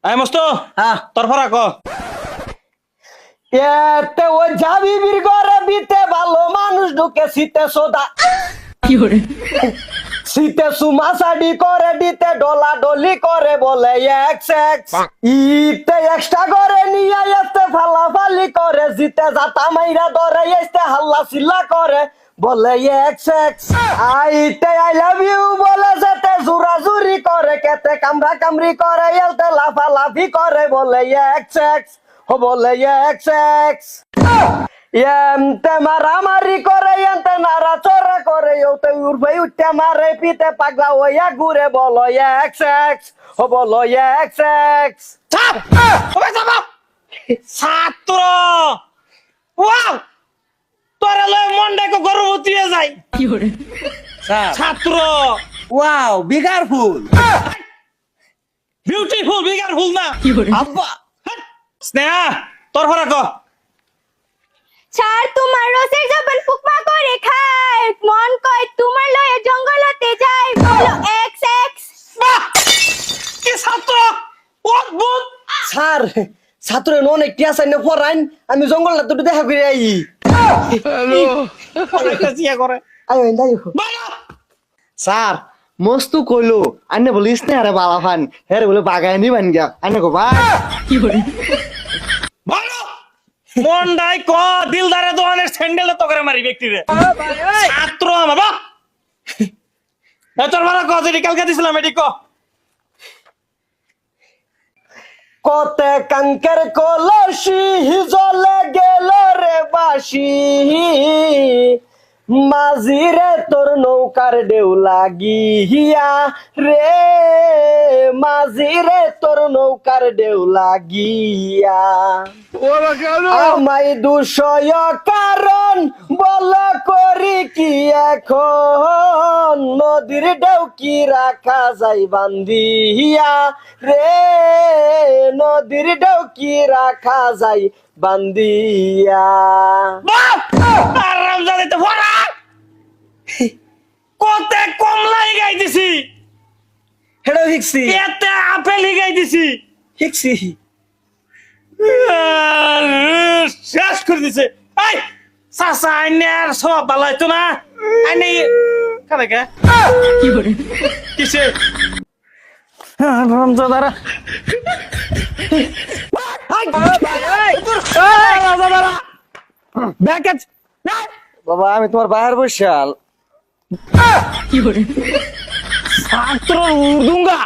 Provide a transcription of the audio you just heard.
I মস্ত হ্যাঁ তোর ফরা ক এতে ও যাবি বীর ঘরে বিতে ভালো মানুষ ঢুকে শীতে সোদা কি করে শীতে সুমাসাডি করে দিতে ডলা ডলি করে বলে এক্স এক্স ইতে এক্সট্রা করে নিয়ে আসতে ফালাফালি করে জিতে যাতা মাইরা ধরে আসতে হাল্লা চিল্লা করে বলে এক্স এক্স আইতে আই লাভ ইউ বলে যেতে জুরাজুরি করে কেতে কামড়া কামড়ি করে এলতে লাফালাফি করে বলে এক্স এক্স ও বলে এক্স এক্স এমতে মারামারি করে এমতে নাড়াচড়া করে ওতে উড়বে উঠতে মারে পিতে পাগলা হইয়া ঘুরে বলো এক্স এক্স ও বলো এক্স এক্স চাপ ওবে চাপ ছাত্র ওয়াও তোরে লয় মনটা কো গর্ভবতী হয়ে যায় কি করে ছাত্র ওয়াও বিগার ফুল বিউটিফুল বিগার ফুল না কি করে আব্বা স্নেহা তোর ফরা ক স্যার তোমার রসের জবান ফুকমা করে খায় মন কয় তোমার লয়ে জঙ্গলতে যাই বলো এক্স এক্স বাহ কি ছাত্র অদ্ভুত স্যার ছাত্রের অনেক টিয়াসাই না পড়াইন আমি জঙ্গলটা দুটো দেখা করে আই একটা চিয়া করে আয় দাই বাবা স্যার মস্তু কইলো আন্নে বলিস না আরে বালা ফান হেরে বলে বাগায় নিবান গিয়া আন্নে কো ভাই কি করে ভালো মন্ডাই ক দিলদারে দোকানের স্যান্ডেলে তো করে মারি ব্যক্তিরে ছাত্র আমার বাহ তোর ভালো ক যেটি কালকে দিছিলাম এটি ক কতে কাঙ্কের কলসি জলে গেল রে বাসি মাঝিরে তোর নৌকার ঢেউ লাগিয়া রে মাঝিরে তোর নৌকার ঢেউ লাগিয়া আমায় দুষয় কারণ বল করি কি এখন নদীর ঢেউ কি রাখা যায় বান্ধিয়া রে নদীর ঢেউ কি রাখা যায় বান্ধিয়া আর রমজানে তো ভরা কতে কমলাই গাই দিছি হেডো হিক্সি এতে আপেল গাই দিছি হিক্সি শেষ করে দিছে এই চাচা আইনের সব ভালো হইতো না আইনে কারে কে কি করে কিসে রমজাদারা ব্যাকেট বাবা আমি তোমার বাইরের বৈশাল কি করে ছাত্র উর্দুঙ্গা